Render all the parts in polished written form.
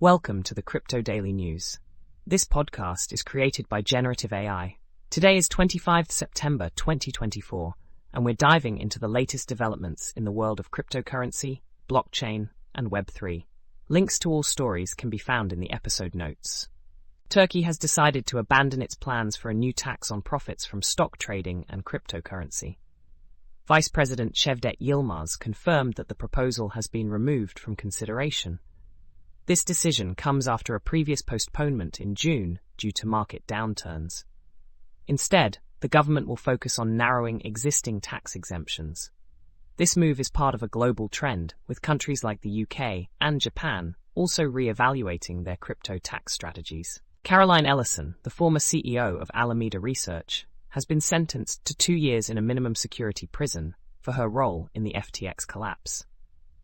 Welcome to the Crypto Daily News. This podcast is created by Generative AI. Today is 25th September 2024, and we're diving into the latest developments in the world of cryptocurrency, blockchain, and Web3. Links to all stories can be found in the episode notes. Turkey has decided to abandon its plans for a new tax on profits from stock trading and cryptocurrency. Vice President Cevdet Yilmaz confirmed that the proposal has been removed from consideration. This decision comes after a previous postponement in June due to market downturns. Instead, the government will focus on narrowing existing tax exemptions. This move is part of a global trend, with countries like the UK and Japan also re-evaluating their crypto tax strategies. Caroline Ellison, the former CEO of Alameda Research, has been sentenced to 2 years in a minimum security prison for her role in the FTX collapse.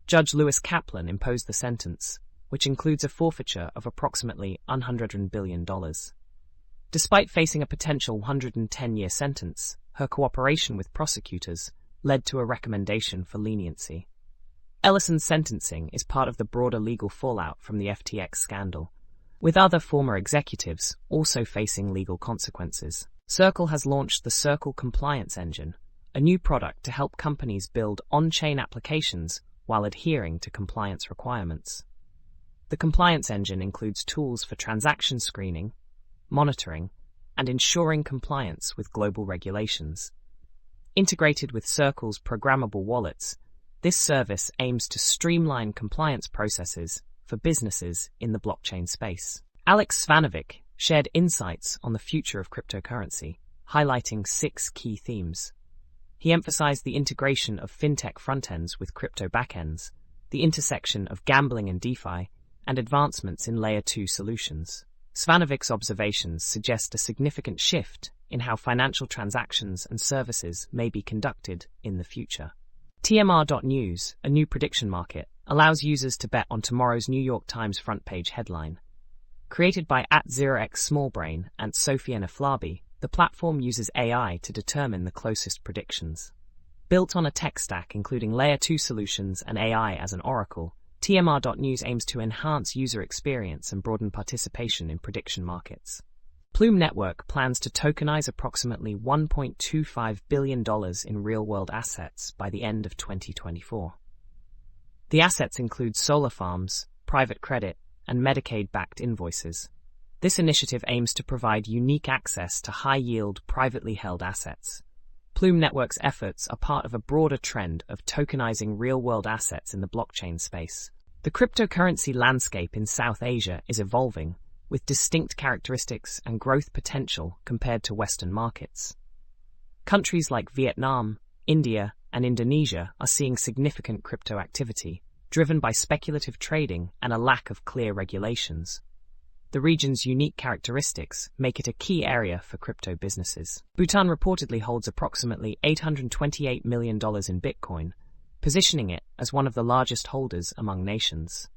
Judge Lewis Kaplan imposed the sentence, which includes a forfeiture of approximately $100 billion. Despite facing a potential 110-year sentence, her cooperation with prosecutors led to a recommendation for leniency. Ellison's sentencing is part of the broader legal fallout from the FTX scandal, with other former executives also facing legal consequences. Circle has launched the Circle Compliance Engine, a new product to help companies build on-chain applications while adhering to compliance requirements. The compliance engine includes tools for transaction screening, monitoring, and ensuring compliance with global regulations. Integrated with Circle's programmable wallets, this service aims to streamline compliance processes for businesses in the blockchain space. Alex Svanovic shared insights on the future of cryptocurrency, highlighting 6 key themes. He emphasized the integration of fintech frontends with crypto backends, the intersection of gambling and DeFi, and advancements in Layer 2 solutions. Svanovic's observations suggest a significant shift in how financial transactions and services may be conducted in the future. TMR.NEWS, a new prediction market, allows users to bet on tomorrow's New York Times front page headline. Created by @0xSmallBrain and Sofiane Aflabi, the platform uses AI to determine the closest predictions. Built on a tech stack including Layer 2 solutions and AI as an oracle, TMR.NEWS aims to enhance user experience and broaden participation in prediction markets. Plume Network plans to tokenize approximately $1.25 billion in real-world assets by the end of 2024. The assets include solar farms, private credit, and Medicaid-backed invoices. This initiative aims to provide unique access to high-yield, privately held assets. Plume Network's efforts are part of a broader trend of tokenizing real-world assets in the blockchain space. The cryptocurrency landscape in South Asia is evolving, with distinct characteristics and growth potential compared to Western markets. Countries like Vietnam, India, and Indonesia are seeing significant crypto activity, driven by speculative trading and a lack of clear regulations. The region's unique characteristics make it a key area for crypto businesses. Bhutan reportedly holds approximately $828 million in Bitcoin, positioning it as one of the largest holders among nations.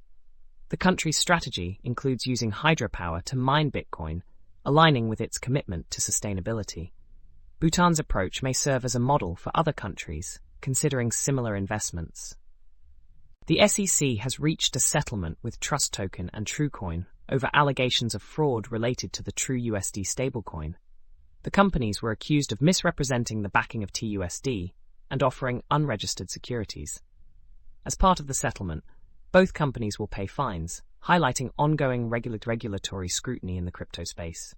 The country's strategy includes using hydropower to mine Bitcoin, aligning with its commitment to sustainability. Bhutan's approach may serve as a model for other countries, considering similar investments. The SEC has reached a settlement with TrustToken and TrueCoin over allegations of fraud related to the TrueUSD stablecoin. The companies were accused of misrepresenting the backing of TUSD and offering unregistered securities. As part of the settlement, both companies will pay fines, highlighting ongoing regulatory scrutiny in the crypto space.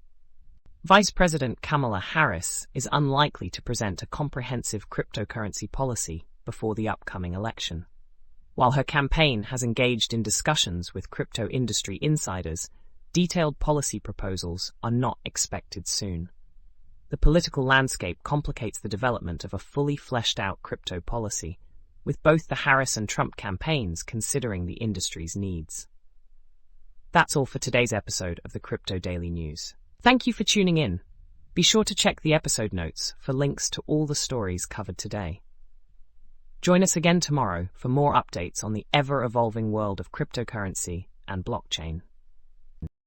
Vice President Kamala Harris is unlikely to present a comprehensive cryptocurrency policy before the upcoming election. While her campaign has engaged in discussions with crypto industry insiders, detailed policy proposals are not expected soon. The political landscape complicates the development of a fully fleshed-out crypto policy, with both the Harris and Trump campaigns considering the industry's needs. That's all for today's episode of the Crypto Daily News. Thank you for tuning in. Be sure to check the episode notes for links to all the stories covered today. Join us again tomorrow for more updates on the ever-evolving world of cryptocurrency and blockchain.